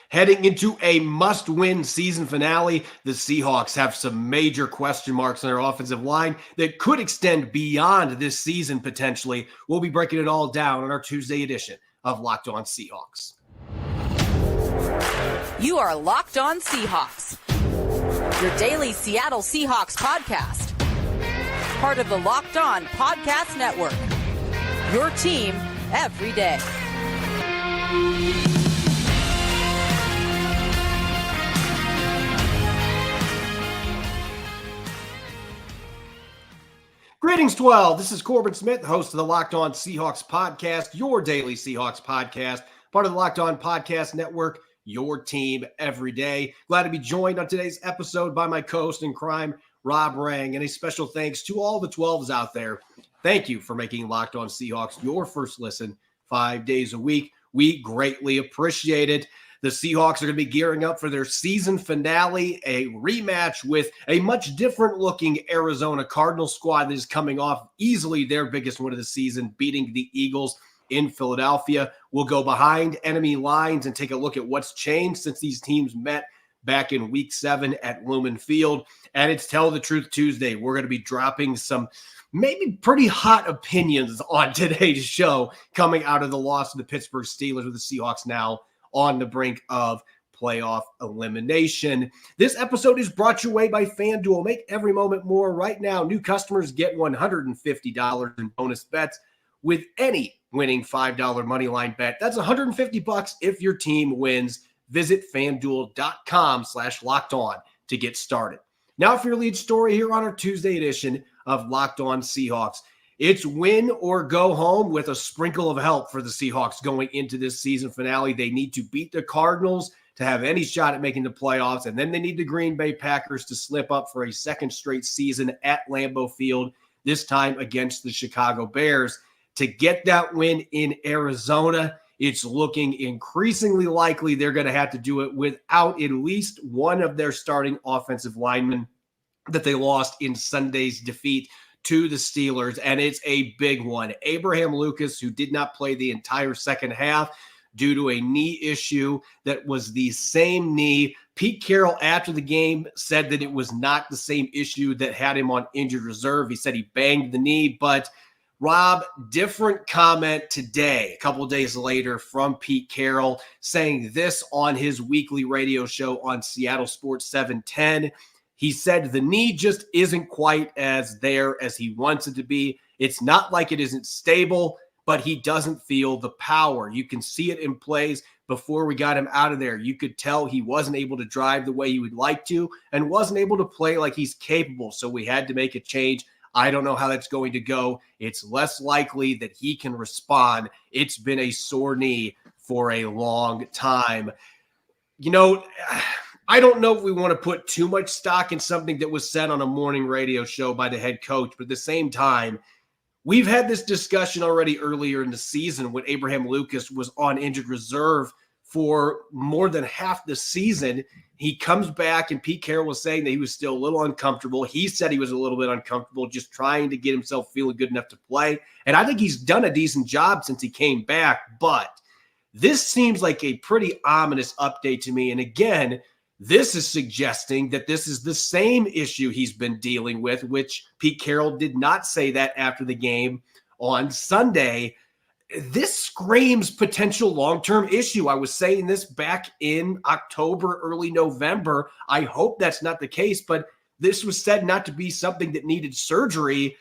Heading into a must-win season finale, the Seahawks have some major question marks on their offensive line that could extend beyond this season potentially. We'll be breaking it all down on our Tuesday edition of Locked On Seahawks. You are Locked On Seahawks, your daily Seattle Seahawks podcast. Part of the Locked On Podcast Network, your team every day. Greetings, 12. This is Corbin Smith, host of the Locked On Seahawks podcast, your daily Seahawks podcast, part of the Locked On Podcast Network, your team every day. Glad to be joined on today's episode by my co-host in crime, Rob Rang, and a special thanks to all the 12s out there. Thank you for making Locked On Seahawks your first listen 5 days a week. We greatly appreciate it. The Seahawks are going to be gearing up for their season finale, a rematch with a much different looking Arizona Cardinals squad that is coming off easily their biggest win of the season, beating the Eagles in Philadelphia. We'll go behind enemy lines and take a look at what's changed since these teams met back in week 7 at Lumen Field. And it's Tell the Truth Tuesday. We're going to be dropping some maybe pretty hot opinions on today's show coming out of the loss of the Pittsburgh Steelers, with the Seahawks now on the brink of playoff elimination. This episode is brought your way by FanDuel. Make every moment more right now. New customers get $150 in bonus bets with any winning $5 moneyline bet. That's $150 if your team wins. Visit FanDuel.com/locked-on to get started. Now for your lead story here on our Tuesday edition of Locked On Seahawks. It's win or go home with a sprinkle of help for the Seahawks going into this season finale. They need to beat the Cardinals to have any shot at making the playoffs, and then they need the Green Bay Packers to slip up for a second straight season at Lambeau Field, this time against the Chicago Bears. To get that win in Arizona, it's looking increasingly likely they're going to have to do it without at least one of their starting offensive linemen that they lost in Sunday's defeat to the Steelers, and it's a big one. Abraham Lucas, who did not play the entire second half due to a knee issue that was the same knee. Pete Carroll, after the game, said that it was not the same issue that had him on injured reserve. He said he banged the knee, but Rob, different comment today, a couple of days later, from Pete Carroll, saying this on his weekly radio show on Seattle Sports 710. He said the knee just isn't quite as there as he wants it to be. It's not like it isn't stable, but he doesn't feel the power. You can see it in plays before we got him out of there. You could tell he wasn't able to drive the way he would like to and wasn't able to play like he's capable. So we had to make a change. I don't know how that's going to go. It's less likely that he can respond. It's been a sore knee for a long time. You know, I don't know if we want to put too much stock in something that was said on a morning radio show by the head coach, but at the same time, we've had this discussion already earlier in the season when Abraham Lucas was on injured reserve for more than half the season. He comes back, and Pete Carroll was saying that he was still a little uncomfortable. He said he was a little bit uncomfortable just trying to get himself feeling good enough to play. And I think he's done a decent job since he came back, but this seems like a pretty ominous update to me. And again, this is suggesting that this is the same issue he's been dealing with, which Pete Carroll did not say that after the game on Sunday. This screams potential long-term issue. I was saying this back in October, early November. I hope that's not the case, but this was said not to be something that needed surgery.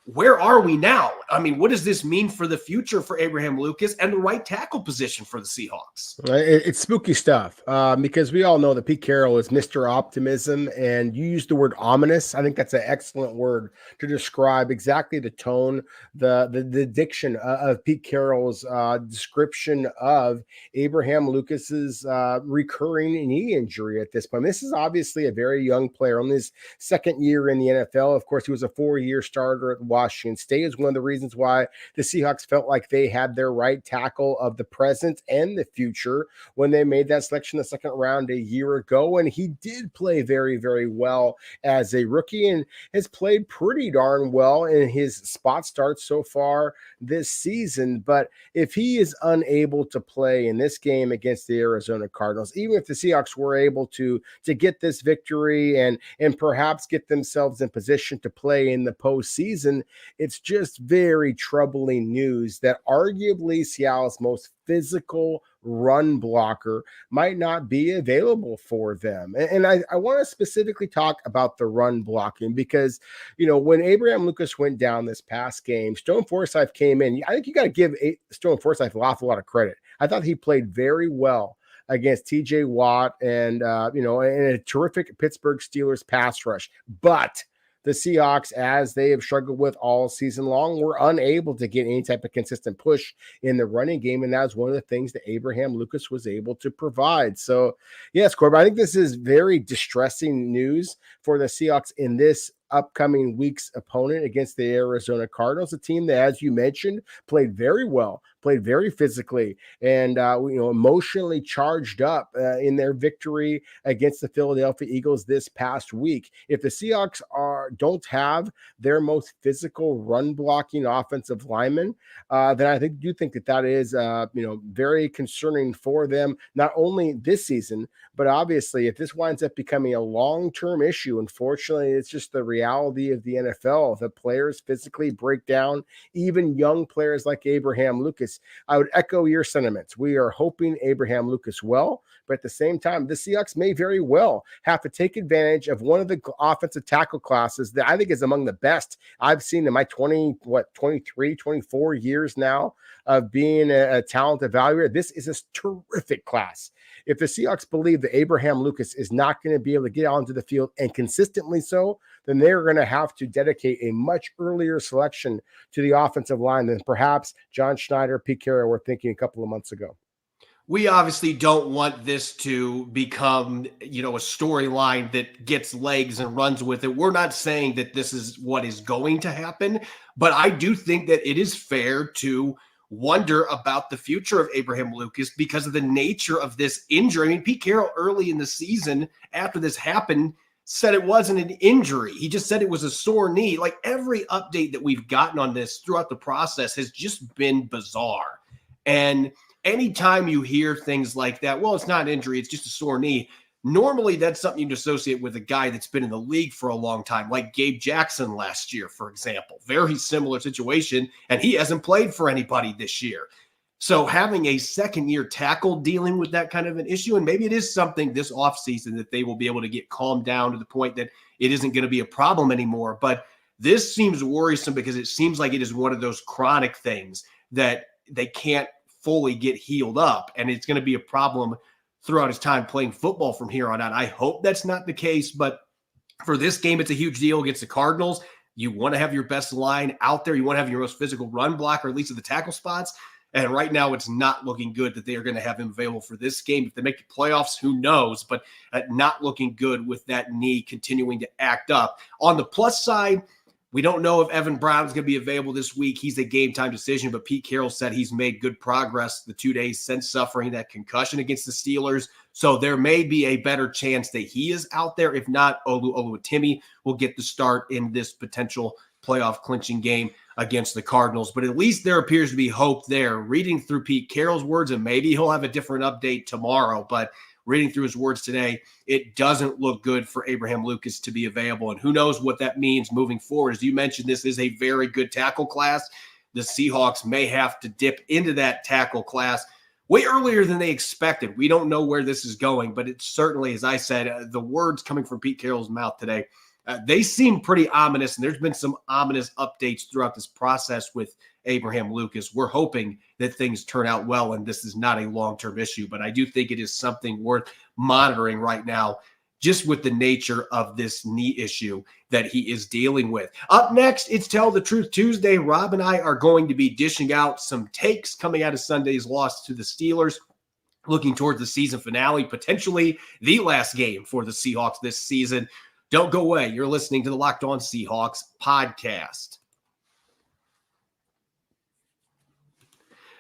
Where are we now? I mean, what does this mean for the future for Abraham Lucas and the right tackle position for the Seahawks? It's spooky stuff because we all know that Pete Carroll is Mr. Optimism, and you used the word ominous. I think that's an excellent word to describe exactly the tone, the diction of Pete Carroll's description of Abraham Lucas's recurring knee injury at this point. This is obviously a very young player, only his second year in the NFL. Of course, he was a 4-year starter at Washington State. Is one of the reasons why the Seahawks felt like they had their right tackle of the present and the future when they made that selection the second round a year ago. And he did play very, very well as a rookie and has played pretty darn well in his spot starts so far this season. But if he is unable to play in this game against the Arizona Cardinals, even if the Seahawks were able to get this victory and perhaps get themselves in position to play in the postseason, it's just very troubling news that arguably Seattle's most physical run blocker might not be available for them. And I want to specifically talk about the run blocking because, when Abraham Lucas went down this past game, Stone Forsythe came in. I think you got to give Stone Forsythe an awful lot of credit. I thought he played very well against TJ Watt and a terrific Pittsburgh Steelers pass rush. But the Seahawks, as they have struggled with all season long, were unable to get any type of consistent push in the running game. And that was one of the things that Abraham Lucas was able to provide. So, yes, Corbin, I think this is very distressing news for the Seahawks in this upcoming week's opponent against the Arizona Cardinals, a team that, as you mentioned, played very well, played very physically, and emotionally charged up in their victory against the Philadelphia Eagles this past week. If the Seahawks don't have their most physical run blocking offensive lineman, then I do think that is very concerning for them, not only this season, but obviously if this winds up becoming a long-term issue. Unfortunately, it's just the reality of the NFL. The players physically break down, even young players like Abraham Lucas. I would echo your sentiments. We are hoping Abraham Lucas well, but at the same time, the Seahawks may very well have to take advantage of one of the offensive tackle classes that I think is among the best I've seen in my 23, 24 years now of being a talent evaluator. This is a terrific class. If the Seahawks believe that Abraham Lucas is not going to be able to get onto the field and consistently so, then they're going to have to dedicate a much earlier selection to the offensive line than perhaps John Schneider, Pete Carroll were thinking a couple of months ago. We obviously don't want this to become, a storyline that gets legs and runs with it. We're not saying that this is what is going to happen, but I do think that it is fair to wonder about the future of Abraham Lucas because of the nature of this injury. I mean, Pete Carroll early in the season after this happened said it wasn't an injury. He just said it was a sore knee. Like every update that we've gotten on this throughout the process has just been bizarre. And anytime you hear things like that, well, it's not an injury, it's just a sore knee. Normally, that's something you'd associate with a guy that's been in the league for a long time, like Gabe Jackson last year, for example. Very similar situation, and he hasn't played for anybody this year. So having a second-year tackle dealing with that kind of an issue, and maybe it is something this offseason that they will be able to get calmed down to the point that it isn't going to be a problem anymore. But this seems worrisome because it seems like it is one of those chronic things that they can't fully get healed up, and it's going to be a problem throughout his time playing football from here on out. I hope that's not the case, but for this game, it's a huge deal against the Cardinals. You want to have your best line out there. You want to have your most physical run blocker, at least at the tackle spots. And right now, it's not looking good that they are going to have him available for this game. If they make the playoffs, who knows? But not looking good with that knee continuing to act up. On the plus side, we don't know if Evan Brown is going to be available this week. He's a game-time decision, but Pete Carroll said he's made good progress the 2 days since suffering that concussion against the Steelers. So there may be a better chance that he is out there. If not, Olu Oluwatimi will get the start in this potential playoff clinching game against the Cardinals. But at least there appears to be hope there. Reading through Pete Carroll's words, and maybe he'll have a different update tomorrow, but reading through his words today, it doesn't look good for Abraham Lucas to be available. And who knows what that means moving forward. As you mentioned, this is a very good tackle class. The Seahawks may have to dip into that tackle class way earlier than they expected. We don't know where this is going, but it's certainly, as I said, the words coming from Pete Carroll's mouth today, they seem pretty ominous, and there's been some ominous updates throughout this process with Abraham Lucas. We're hoping that things turn out well and this is not a long-term issue, but I do think it is something worth monitoring right now, just with the nature of this knee issue that he is dealing with. Up next, it's Tell the Truth Tuesday. Rob and I are going to be dishing out some takes coming out of Sunday's loss to the Steelers, looking towards the season finale, potentially the last game for the Seahawks this season. Don't go away. You're listening to the Locked On Seahawks podcast.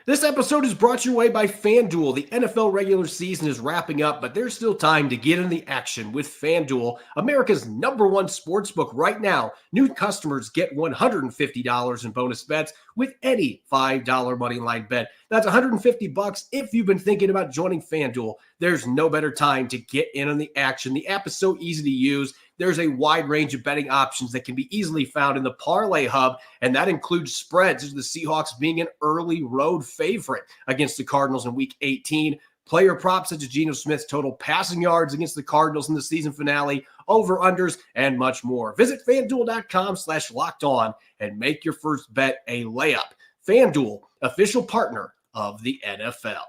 This episode is brought your way by FanDuel. The NFL regular season is wrapping up, but there's still time to get in the action with FanDuel, America's #1 sportsbook. Right now, new customers get $150 in bonus bets with any $5 moneyline bet. That's $150 if you've been thinking about joining FanDuel. There's no better time to get in on the action. The app is so easy to use. There's a wide range of betting options that can be easily found in the Parlay Hub, and that includes spreads, the Seahawks being an early road favorite against the Cardinals in Week 18. Player props such as Geno Smith's total passing yards against the Cardinals in the season finale, over-unders, and much more. Visit FanDuel.com/LockedOn and make your first bet a layup. FanDuel, official partner of the NFL.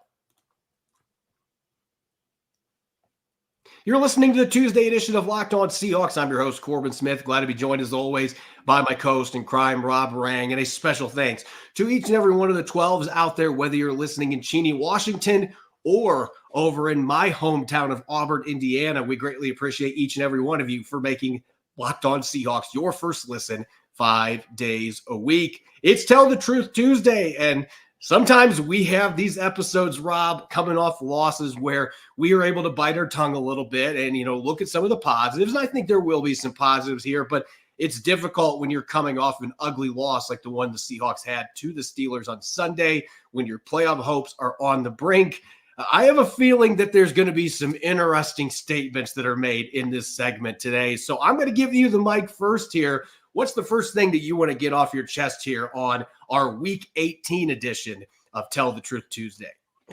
You're listening to the Tuesday edition of Locked On Seahawks. I'm your host, Corbin Smith. Glad to be joined, as always, by my co-host in crime, Rob Rang. And a special thanks to each and every one of the 12s out there, whether you're listening in Cheney, Washington, or over in my hometown of Auburn, Indiana. We greatly appreciate each and every one of you for making Locked On Seahawks your first listen 5 days a week. It's Tell the Truth Tuesday, and sometimes we have these episodes, Rob, coming off losses where we are able to bite our tongue a little bit and, look at some of the positives. And I think there will be some positives here, but it's difficult when you're coming off an ugly loss like the one the Seahawks had to the Steelers on Sunday, when your playoff hopes are on the brink. I have a feeling that there's going to be some interesting statements that are made in this segment today. So I'm going to give you the mic first here. What's the first thing that you want to get off your chest here on our Week 18 edition of Tell the Truth Tuesday?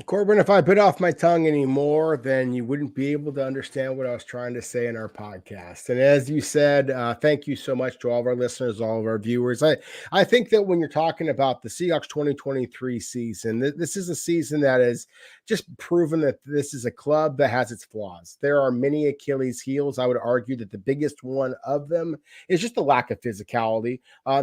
Corbin, if I bit off my tongue anymore, then you wouldn't be able to understand what I was trying to say in our podcast. And as you said, thank you so much to all of our listeners, all of our viewers. I think that when you're talking about the Seahawks 2023 season, this is a season that has just proven that this is a club that has its flaws. There are many Achilles heels. I would argue that the biggest one of them is just the lack of physicality,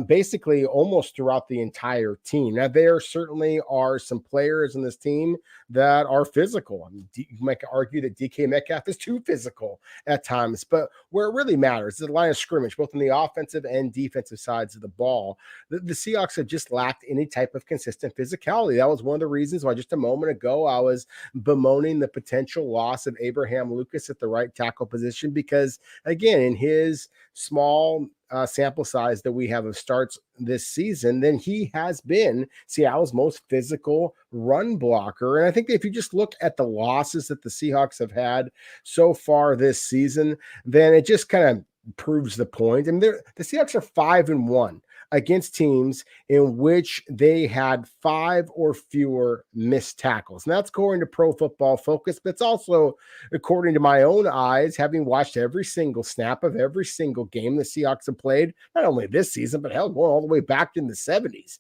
basically almost throughout the entire team. Now, there certainly are some players in this team that are physical. I mean, you might argue that DK Metcalf is too physical at times, but where it really matters is the line of scrimmage, both on the offensive and defensive sides of the ball. The Seahawks have just lacked any type of consistent physicality. That was one of the reasons why just a moment ago I was bemoaning the potential loss of Abraham Lucas at the right tackle position, because again, in his small sample size that we have of starts this season, then he has been Seattle's most physical run blocker. And I think that if you just look at the losses that the Seahawks have had so far this season, then it just kind of proves the point. And the Seahawks are 5-1 against teams in which they had 5 or fewer missed tackles. And that's according to Pro Football Focus, but it's also according to my own eyes, having watched every single snap of every single game the Seahawks have played, not only this season, but hell, going all the way back in the 70s.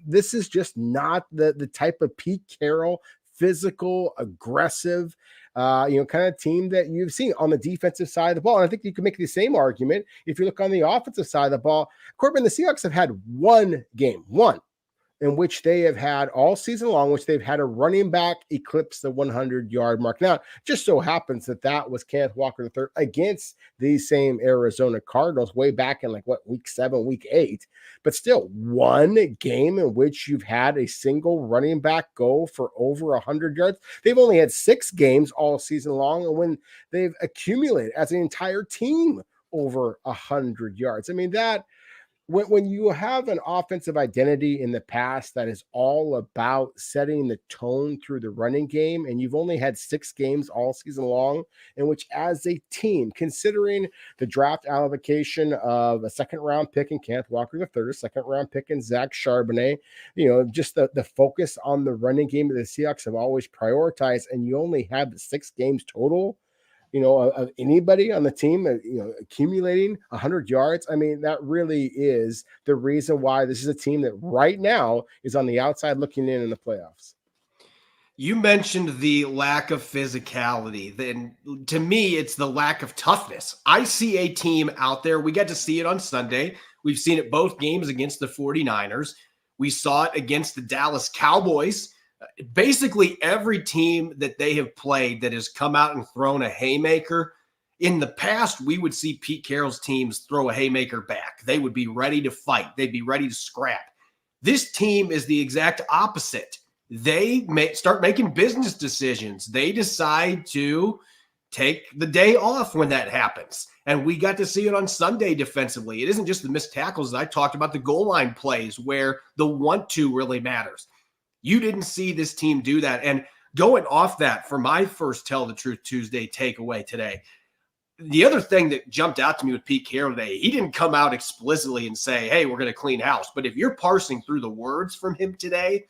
This is just not the type of Pete Carroll, physical, aggressive, kind of team that you've seen on the defensive side of the ball. And I think you can make the same argument if you look on the offensive side of the ball. Corbin, the Seahawks have had one game, in which they have had all season long, which they've had a running back eclipse the 100-yard mark. Now, it just so happens that was Kenneth Walker III against these same Arizona Cardinals way back in week 7, week 8. But still, one game in which you've had a single running back go for over 100 yards. They've only had 6 games all season long, and when they've accumulated as an entire team over 100 yards. I mean, that when you have an offensive identity in the past that is all about setting the tone through the running game, and you've only had 6 games all season long in which as a team, considering the draft allocation of a second-round pick in Kenneth Walker III, a second-round pick in Zach Charbonnet, just the focus on the running game that the Seahawks have always prioritized, and you only have 6 games total, of anybody on the team, accumulating 100 yards. I mean, that really is the reason why this is a team that right now is on the outside looking in the playoffs. You mentioned the lack of physicality. Then to me, it's the lack of toughness. I see a team out there. We got to see it on Sunday. We've seen it both games against the 49ers. We saw it against the Dallas Cowboys. Basically every team that they have played that has come out and thrown a haymaker. In the past, we would see Pete Carroll's teams throw a haymaker back. They would be ready to fight. They'd be ready to scrap. This team is the exact opposite. They start making business decisions. They decide to take the day off when that happens. And we got to see it on Sunday defensively. It isn't just the missed tackles. I talked about the goal line plays where the 1-2 really matters. You didn't see this team do that. And going off that, for my first Tell the Truth Tuesday takeaway today, the other thing that jumped out to me with Pete Carroll today, he didn't come out explicitly and say, hey, we're going to clean house. But if you're parsing through the words from him today,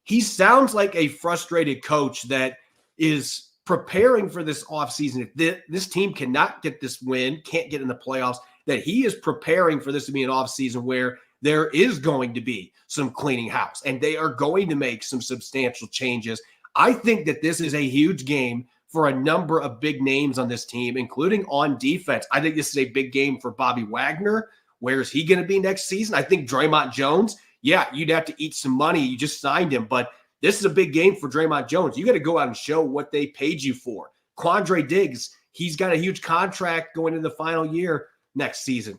he sounds like a frustrated coach that is preparing for this offseason. If this team cannot get this win, can't get in the playoffs, that he is preparing for this to be an offseason where there is going to be some cleaning house and they are going to make some substantial changes. I think that this is a huge game for a number of big names on this team, including on defense. I think this is a big game for Bobby Wagner. Where is he going to be next season? I think Draymond Jones, yeah, you'd have to eat some money. You just signed him, but this is a big game for Draymond Jones. You got to go out and show what they paid you for. Quandre Diggs, he's got a huge contract going into the final year next season.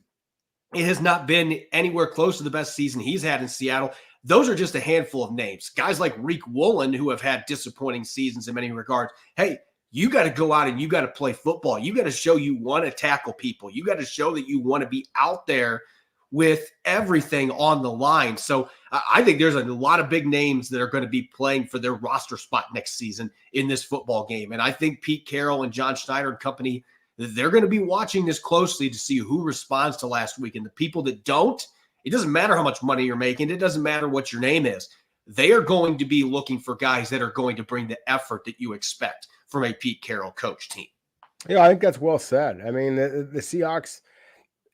It has not been anywhere close to the best season he's had in Seattle. Those are just a handful of names. Guys like Reek Woolen, who have had disappointing seasons in many regards. Hey, you got to go out and you got to play football. You got to show you want to tackle people. You got to show that you want to be out there with everything on the line. So I think there's a lot of big names that are going to be playing for their roster spot next season in this football game. And I think Pete Carroll and John Schneider and company, they're going to be watching this closely to see who responds to last week. And the people that don't, it doesn't matter how much money you're making. It doesn't matter what your name is. They are going to be looking for guys that are going to bring the effort that you expect from a Pete Carroll coach team. Yeah, I think that's well said. I mean, the Seahawks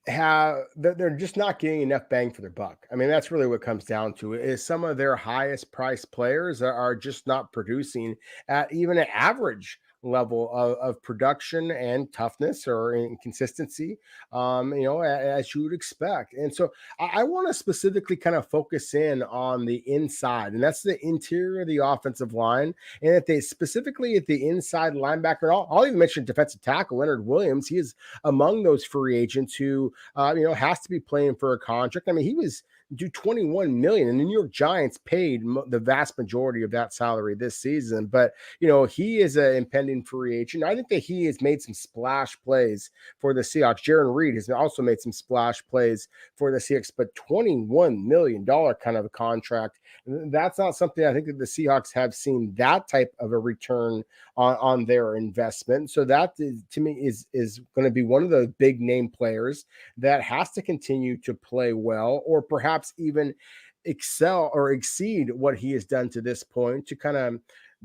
they're just not getting enough bang for their buck. I mean, that's really what comes down to it, is some of their highest priced players are just not producing at even an average level of production and toughness or inconsistency, as you would expect. And so I want to specifically kind of focus in on the inside, and that's the interior of the offensive line. And if they specifically at the inside linebacker, I'll even mention defensive tackle Leonard Williams. He is among those free agents who, has to be playing for a contract. I mean, he was due $21 million, and the New York Giants paid the vast majority of that salary this season. But he is an impending free agent. I think that he has made some splash plays for the Seahawks. Jaron Reed has also made some splash plays for the Seahawks, but $21 million kind of a contract, that's not something I think that the Seahawks have seen that type of a return on their investment. So that to me is going to be one of the big name players that has to continue to play well, or perhaps even excel or exceed what he has done to this point to kind of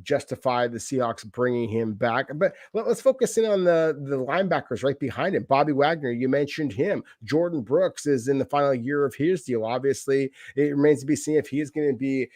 justify the Seahawks bringing him back. But let's focus in on the linebackers right behind him. Bobby Wagner, you mentioned him. Jordan Brooks is in the final year of his deal. Obviously, it remains to be seen if he is going to be,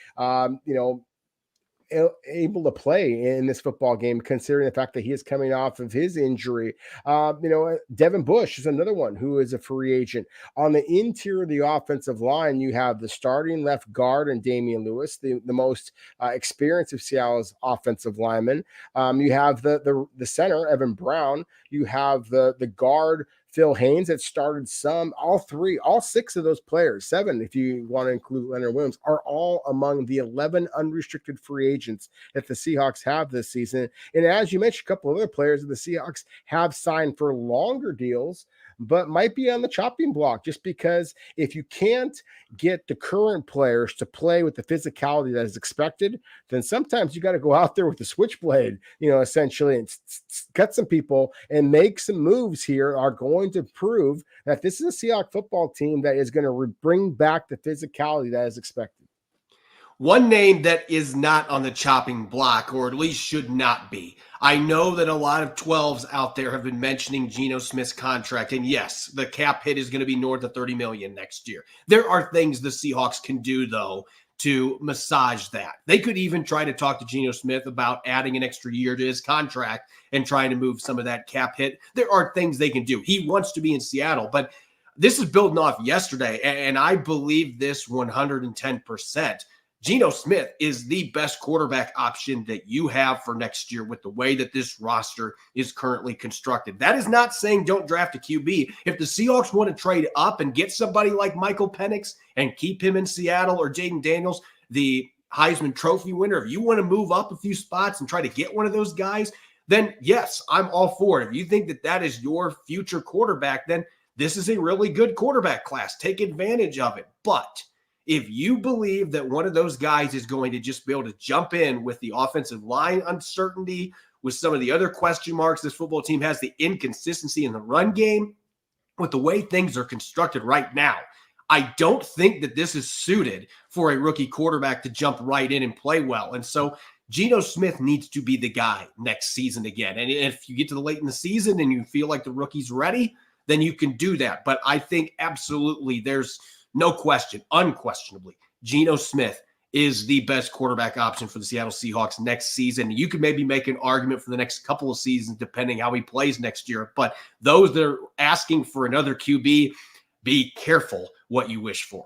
able to play in this football game, considering the fact that he is coming off of his injury. Devin Bush is another one who is a free agent. On the interior of the offensive line, you have the starting left guard and Damian Lewis, the most experienced of Seattle's offensive linemen. You have the center, Evan Brown. You have the guard, Phil Haynes, that started all six of those players, 7 if you want to include Leonard Williams, are all among the 11 unrestricted free agents that the Seahawks have this season. And as you mentioned, a couple of other players that the Seahawks have signed for longer deals, but might be on the chopping block, just because if you can't get the current players to play with the physicality that is expected, then sometimes you got to go out there with the switchblade, essentially, and cut some people and make some moves here are going to prove that this is a Seahawks football team that is going to bring back the physicality that is expected. One name that is not on the chopping block, or at least should not be. I know that a lot of 12s out there have been mentioning Geno Smith's contract, and yes, the cap hit is going to be north of $30 million next year. There are things the Seahawks can do, though, to massage that. They could even try to talk to Geno Smith about adding an extra year to his contract and trying to move some of that cap hit. There are things they can do. He wants to be in Seattle, but this is building off yesterday, and I believe this 110%. Geno Smith is the best quarterback option that you have for next year with the way that this roster is currently constructed. That is not saying don't draft a QB. If the Seahawks want to trade up and get somebody like Michael Penix and keep him in Seattle, or Jaden Daniels, the Heisman Trophy winner, if you want to move up a few spots and try to get one of those guys, then yes, I'm all for it. If you think that that is your future quarterback, then this is a really good quarterback class. Take advantage of it. But if you believe that one of those guys is going to just be able to jump in with the offensive line uncertainty, with some of the other question marks this football team has, the inconsistency in the run game, with the way things are constructed right now, I don't think that this is suited for a rookie quarterback to jump right in and play well. And so Geno Smith needs to be the guy next season again. And if you get to the late in the season and you feel like the rookie's ready, then you can do that. But I think absolutely there's no question, unquestionably, Geno Smith is the best quarterback option for the Seattle Seahawks next season. You could maybe make an argument for the next couple of seasons, depending how he plays next year. But those that are asking for another QB, be careful what you wish for.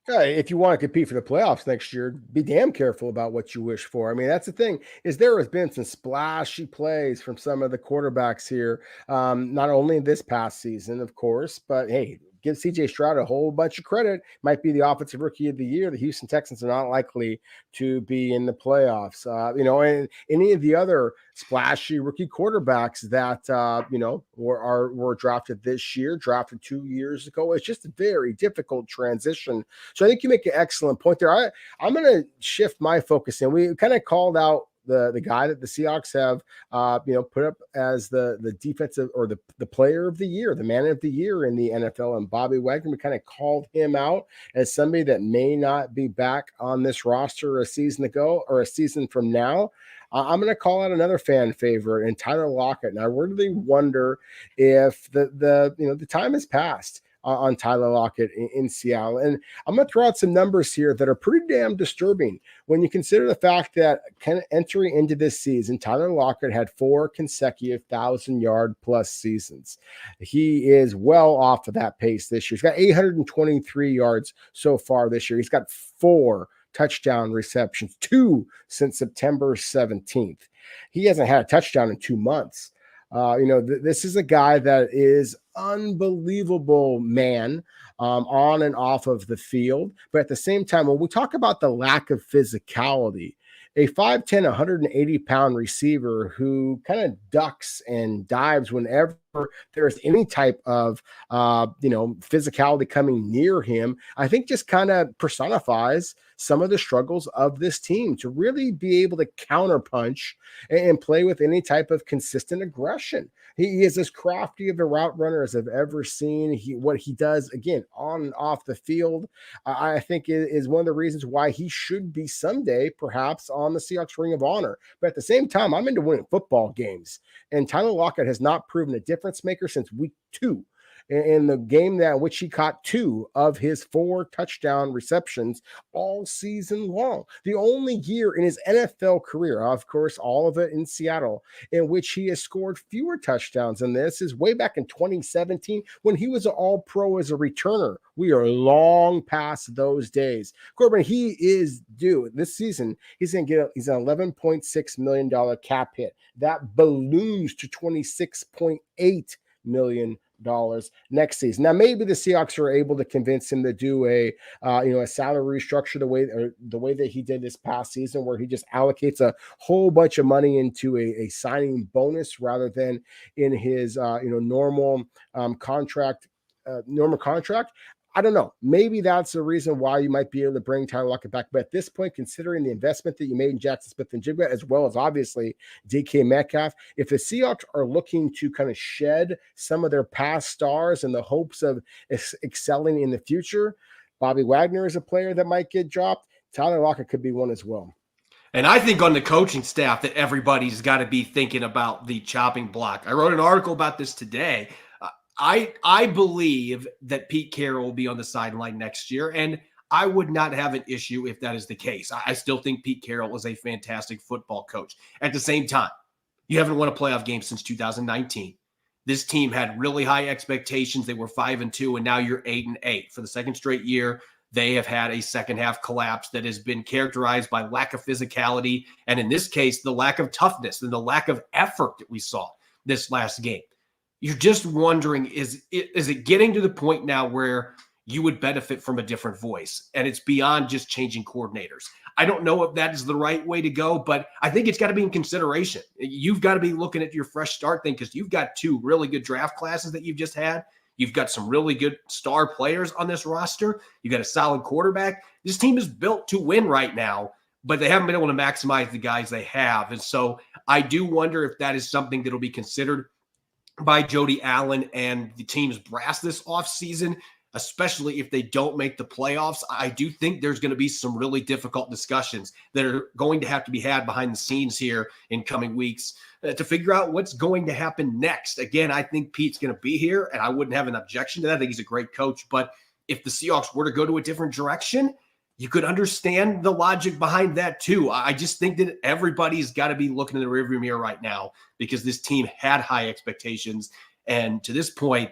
If you want to compete for the playoffs next year, be damn careful about what you wish for. I mean, that's the thing, is there has been some splashy plays from some of the quarterbacks here, not only this past season, of course, but hey, give CJ Stroud a whole bunch of credit. Might be the offensive rookie of the year. The Houston Texans are not likely to be in the playoffs. And any of the other splashy rookie quarterbacks that, were drafted this year, drafted 2 years ago. It's just a very difficult transition. So I think you make an excellent point there. I'm going to shift my focus in. We kind of called out the guy that the Seahawks have, put up as the defensive or the player of the year, the man of the year in the NFL, and Bobby Wagner. We kind of called him out as somebody that may not be back on this roster a season ago or a season from now. I'm going to call out another fan favorite, and Tyler Lockett. And I really wonder if the time has passed on Tyler Lockett in Seattle. And I'm going to throw out some numbers here that are pretty damn disturbing when you consider the fact that kind of entering into this season, Tyler Lockett had 4 consecutive 1,000-yard plus seasons. He is well off of that pace this year. He's got 823 yards so far this year. He's got 4 touchdown receptions, 2 since September 17th. He hasn't had a touchdown in 2 months. This is a guy that is unbelievable man on and off of the field. But at the same time, when we talk about the lack of physicality, a 5'10", 180-pound receiver who kind of ducks and dives whenever there's any type of, physicality coming near him, I think just kind of personifies some of the struggles of this team to really be able to counterpunch and play with any type of consistent aggression. He is as crafty of a route runner as I've ever seen. What he does, again, on and off the field, I think is one of the reasons why he should be someday perhaps on the Seahawks Ring of Honor. But at the same time, I'm into winning football games. And Tyler Lockett has not proven a difference maker since week 2. In the game that which he caught 2 of his 4 touchdown receptions all season long. The only year in his NFL career, of course, all of it in Seattle, in which he has scored fewer touchdowns than this is way back in 2017 when he was an all-pro as a returner. We are long past those days. Corbin, he is due this season. He's an $11.6 million cap hit. That balloons to $26.8 million next season. Now, maybe the Seahawks are able to convince him to do a salary structure the way that he did this past season, where he just allocates a whole bunch of money into a signing bonus rather than in his normal contract. I don't know. Maybe that's the reason why you might be able to bring Tyler Lockett back. But at this point, considering the investment that you made in Jackson Smith-Njigba, as well as obviously DK Metcalf, if the Seahawks are looking to kind of shed some of their past stars in the hopes of excelling in the future, Bobby Wagner is a player that might get dropped. Tyler Lockett could be one as well. And I think on the coaching staff that everybody's got to be thinking about the chopping block. I wrote an article about this today. I believe that Pete Carroll will be on the sideline next year, and I would not have an issue if that is the case. I still think Pete Carroll is a fantastic football coach. At the same time, you haven't won a playoff game since 2019. This team had really high expectations. They were 5-2, and now you're 8-8. For the second straight year, they have had a second half collapse that has been characterized by lack of physicality, and in this case, the lack of toughness and the lack of effort that we saw this last game. You're just wondering, is it getting to the point now where you would benefit from a different voice? And it's beyond just changing coordinators. I don't know if that is the right way to go, but I think it's got to be in consideration. You've got to be looking at your fresh start thing because you've got two really good draft classes that you've just had. You've got some really good star players on this roster. You've got a solid quarterback. This team is built to win right now, but they haven't been able to maximize the guys they have. And so I do wonder if that is something that will be considered by Jody Allen and the team's brass this offseason, especially if they don't make the playoffs. I do think there's going to be some really difficult discussions that are going to have to be had behind the scenes here in coming weeks to figure out what's going to happen next. Again, I think Pete's going to be here, and I wouldn't have an objection to that. I think he's a great coach. But if the Seahawks were to go to a different direction, you could understand the logic behind that too. I just think that everybody's got to be looking in the rearview mirror right now because this team had high expectations. And to this point,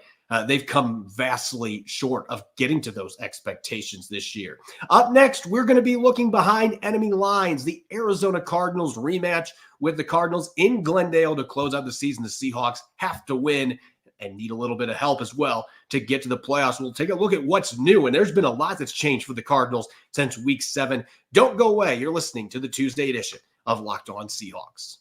they've come vastly short of getting to those expectations this year. Up next, we're going to be looking behind enemy lines. The Arizona Cardinals rematch with the Cardinals in Glendale to close out the season. The Seahawks have to win and need a little bit of help as well to get to the playoffs. We'll take a look at what's new, and there's been a lot that's changed for the Cardinals since Week 7. Don't go away. You're listening to the Tuesday edition of Locked On Seahawks.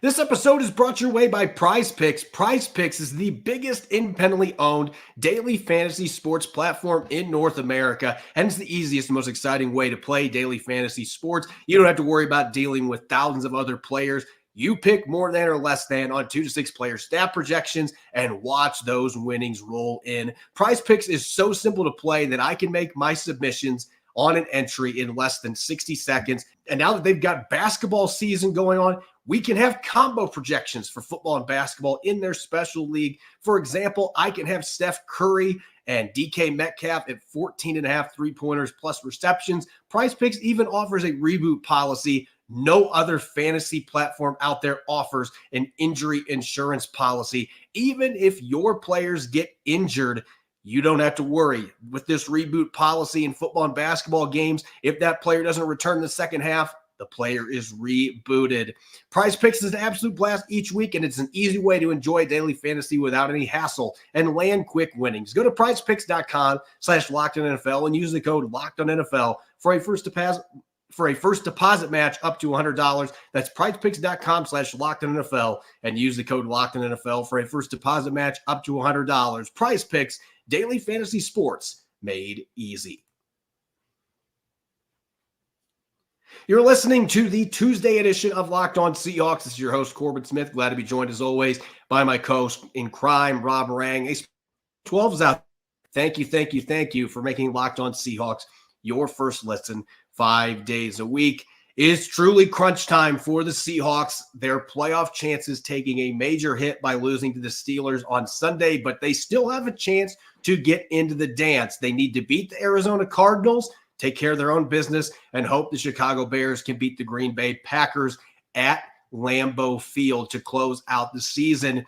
This episode is brought your way by Prize Picks. Prize Picks is the biggest independently owned daily fantasy sports platform in North America, and it's the easiest and most exciting way to play daily fantasy sports. You don't have to worry about dealing with thousands of other players. You pick more than or less than on 2 to 6 player stat projections and watch those winnings roll in. Prize Picks is so simple to play that I can make my submissions on an entry in less than 60 seconds. And now that they've got basketball season going on, we can have combo projections for football and basketball in their special league. For example, I can have Steph Curry and DK Metcalf at 14.5 3-pointers plus receptions. Prize Picks even offers a reboot policy. No other fantasy platform out there offers an injury insurance policy. Even if your players get injured, you don't have to worry. With this reboot policy in football and basketball games, if that player doesn't return in the second half, the player is rebooted. Prize Picks is an absolute blast each week, and it's an easy way to enjoy daily fantasy without any hassle and land quick winnings. Go to prizepicks.com/LockedOnNFL and use the code LockedOnNFL for a first deposit match up to $100. That's prizepicks.com/LockedOnNFL and use the code LockedOnNFL for a first deposit match up to $100. Prize Picks, daily fantasy sports made easy. You're listening to the Tuesday edition of Locked On Seahawks. This is your host, Corbin Smith. Glad to be joined, as always, by my co-host in crime, Rob Rang. Hey, 12's out. Thank you for making Locked On Seahawks your first listen 5 days a week. It is truly crunch time for the Seahawks. Their playoff chances taking a major hit by losing to the Steelers on Sunday, but they still have a chance to get into the dance. They need to beat the Arizona Cardinals, take care of their own business, and hope the Chicago Bears can beat the Green Bay Packers at Lambeau Field to close out the season.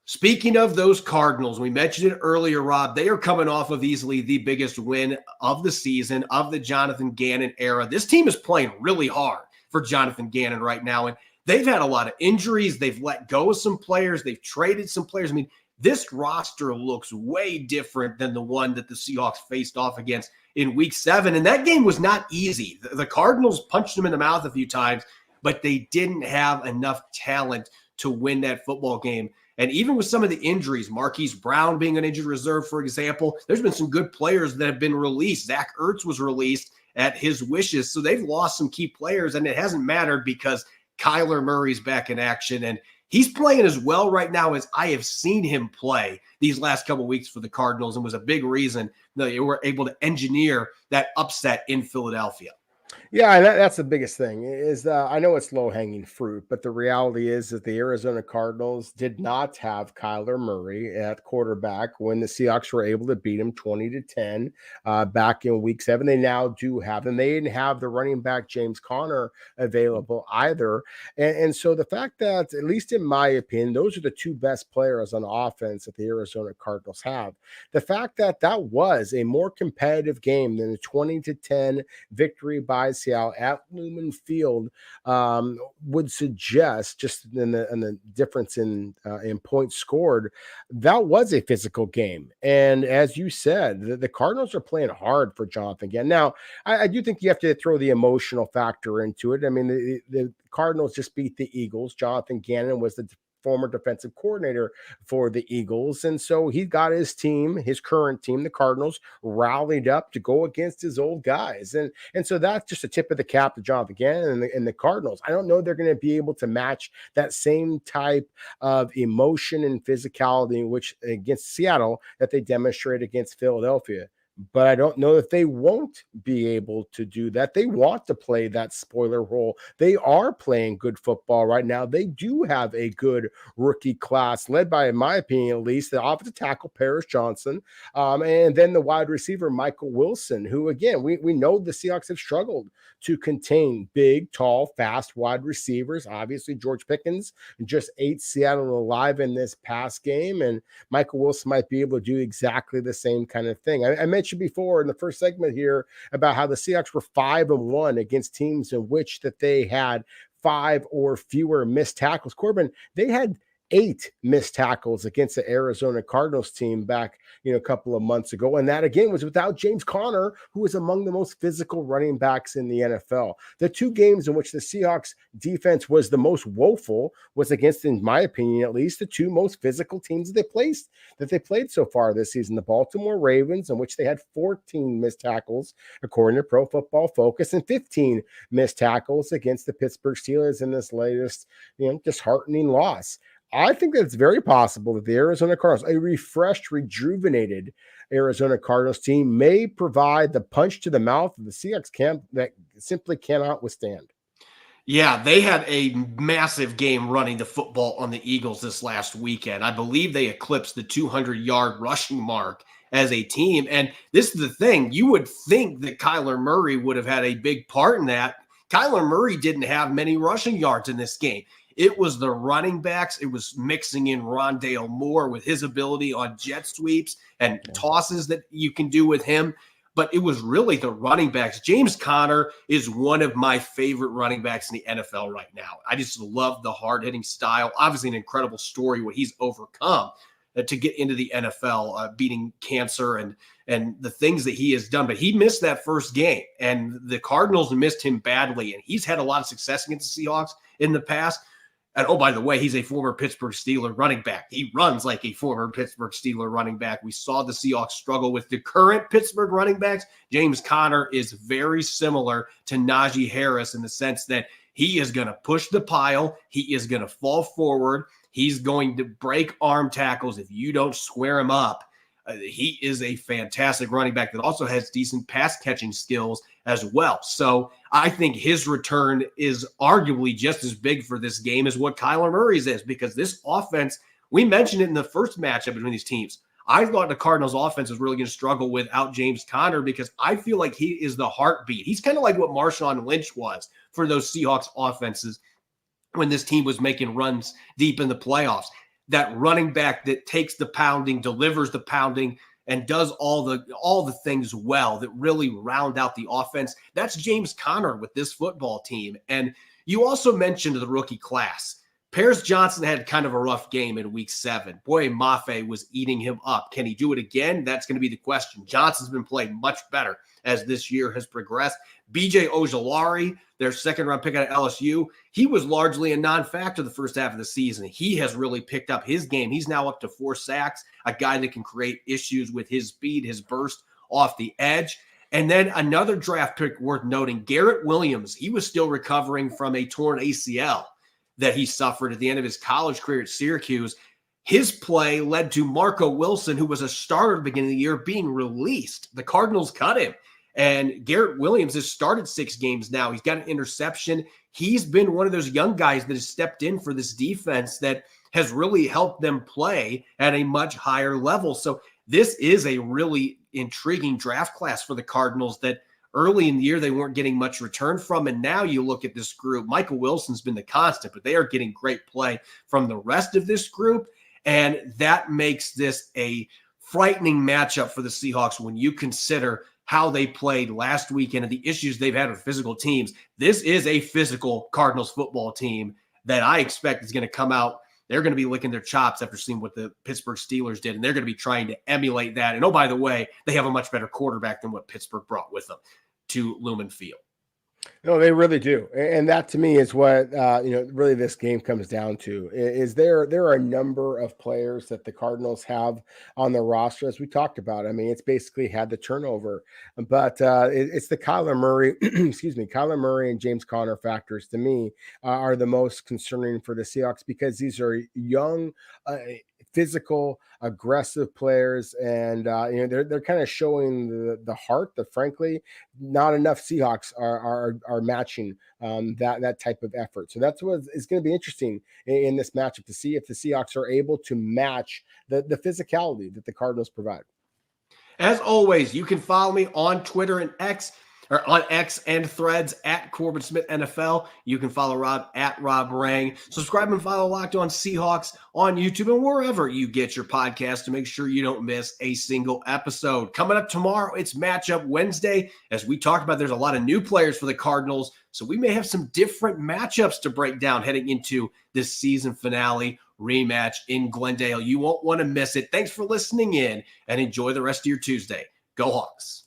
Speaking of those Cardinals, we mentioned it earlier, Rob. They are coming off of easily the biggest win of the season, of the Jonathan Gannon era. This team is playing really hard for Jonathan Gannon right now, and they've had a lot of injuries. They've let go of some players. They've traded some players. I mean, this roster looks way different than the one that the Seahawks faced off against in Week 7, and that game was not easy. The Cardinals punched them in the mouth a few times, but they didn't have enough talent to win that football game. And even with some of the injuries, Marquise Brown being an injured reserve, for example, there's been some good players that have been released. Zach Ertz was released at his wishes, so they've lost some key players, and it hasn't mattered because Kyler Murray's back in action, and he's playing as well right now as I have seen him play these last couple of weeks for the Cardinals, and was a big reason that they were able to engineer that upset in Philadelphia. Yeah, and that's the biggest thing is I know it's low hanging fruit, but the reality is that the Arizona Cardinals did not have Kyler Murray at quarterback when the Seahawks were able to beat him 20-10 back in Week 7. They now do have, and they didn't have the running back James Conner available either. And so the fact that, at least in my opinion, those are the two best players on offense that the Arizona Cardinals have. The fact that that was a more competitive game than a 20-10 victory by Seattle at Lumen Field would suggest, just in the difference in points scored, that was a physical game. And as you said, the Cardinals are playing hard for Jonathan again. Now, I do think you have to throw the emotional factor into it. I mean, the Cardinals just beat the Eagles. Jonathan Gannon was the former defensive coordinator for the Eagles. And so he got his team, his current team, the Cardinals, rallied up to go against his old guys. And so that's just a tip of the cap to Jonathan Gannon and the Cardinals. I don't know they're going to be able to match that same type of emotion and physicality which against Seattle that they demonstrated against Philadelphia. But I don't know if they won't be able to do that. They want to play that spoiler role. They are playing good football right now. They do have a good rookie class, led by, in my opinion, at least, the offensive tackle, Paris Johnson, and then the wide receiver, Michael Wilson, who, again, we know the Seahawks have struggled to contain big, tall, fast wide receivers. Obviously, George Pickens just ate Seattle alive in this past game, and Michael Wilson might be able to do exactly the same kind of thing. I mentioned before in the first segment here about how the Seahawks were 5-1 against teams in which that they had 5 or fewer missed tackles. Corbin, they had 8 missed tackles against the Arizona Cardinals team back, a couple of months ago. And that, again, was without James Conner, who is among the most physical running backs in the NFL. The 2 games in which the Seahawks defense was the most woeful was against, in my opinion, at least, the 2 most physical teams that they played so far this season. The Baltimore Ravens, in which they had 14 missed tackles, according to Pro Football Focus, and 15 missed tackles against the Pittsburgh Steelers in this latest, disheartening loss. I think that it's very possible that the Arizona Cardinals, a refreshed, rejuvenated Arizona Cardinals team, may provide the punch to the mouth of the Seahawks camp that simply cannot withstand. Yeah, they had a massive game running the football on the Eagles this last weekend. I believe they eclipsed the 200-yard rushing mark as a team. And this is the thing. You would think that Kyler Murray would have had a big part in that. Kyler Murray didn't have many rushing yards in this game. It was the running backs. It was mixing in Rondale Moore with his ability on jet sweeps and tosses that you can do with him. But it was really the running backs. James Conner is one of my favorite running backs in the NFL right now. I just love the hard-hitting style. Obviously, an incredible story, what he's overcome to get into the NFL, beating cancer and the things that he has done. But he missed that first game, and the Cardinals missed him badly. And he's had a lot of success against the Seahawks in the past. And, oh, by the way, he's a former Pittsburgh Steeler running back. He runs like a former Pittsburgh Steeler running back. We saw the Seahawks struggle with the current Pittsburgh running backs. James Conner is very similar to Najee Harris in the sense that he is going to push the pile. He is going to fall forward. He's going to break arm tackles if you don't square him up. He is a fantastic running back that also has decent pass catching skills as well. So I think his return is arguably just as big for this game as what Kyler Murray's is, because this offense, we mentioned it in the first matchup between these teams. I thought the Cardinals offense was really going to struggle without James Conner because I feel like he is the heartbeat. He's kind of like what Marshawn Lynch was for those Seahawks offenses when this team was making runs deep in the playoffs. That running back that takes the pounding, delivers the pounding, and does all the things well that really round out the offense. That's James Conner with this football team. And you also mentioned the rookie class. Paris Johnson had kind of a rough game in week 7. Boy, Mafe was eating him up. Can he do it again? That's going to be the question. Johnson's been playing much better as this year has progressed. BJ Ojulari, their second-round pick out of LSU, he was largely a non-factor the first half of the season. He has really picked up his game. He's now up to 4 sacks, a guy that can create issues with his speed, his burst off the edge. And then another draft pick worth noting, Garrett Williams. He was still recovering from a torn ACL that he suffered at the end of his college career at Syracuse. His play led to Marco Wilson, who was a starter at the beginning of the year, being released. The Cardinals cut him. And Garrett Williams has started 6 games now. He's got an interception. He's been one of those young guys that has stepped in for this defense that has really helped them play at a much higher level. So this is a really intriguing draft class for the Cardinals that early in the year they weren't getting much return from. And now you look at this group, Michael Wilson's been the constant, but they are getting great play from the rest of this group. And that makes this a frightening matchup for the Seahawks when you consider how they played last weekend and the issues they've had with physical teams. This is a physical Cardinals football team that I expect is going to come out. They're going to be licking their chops after seeing what the Pittsburgh Steelers did, and they're going to be trying to emulate that. And oh, by the way, they have a much better quarterback than what Pittsburgh brought with them to Lumen Field. No, they really do. And that to me is what, really this game comes down to is there are a number of players that the Cardinals have on their roster, as we talked about. I mean, it's basically had the turnover, but it's the Kyler Murray, Kyler Murray and James Conner factors to me are the most concerning for the Seahawks because these are young, physical, aggressive players, and they're kind of showing the heart that frankly not enough Seahawks are matching that type of effort. So that's what is going to be interesting in this matchup to see if the Seahawks are able to match the physicality that the Cardinals provide. As always, you can follow me on Twitter and X, or on X and Threads at Corbin Smith NFL. You can follow Rob at Rob Rang. Subscribe and follow Locked On Seahawks on YouTube and wherever you get your podcast to make sure you don't miss a single episode. Coming up tomorrow, it's Matchup Wednesday. As we talked about, there's a lot of new players for the Cardinals, so we may have some different matchups to break down heading into this season finale rematch in Glendale. You won't want to miss it. Thanks for listening in and enjoy the rest of your Tuesday. Go Hawks.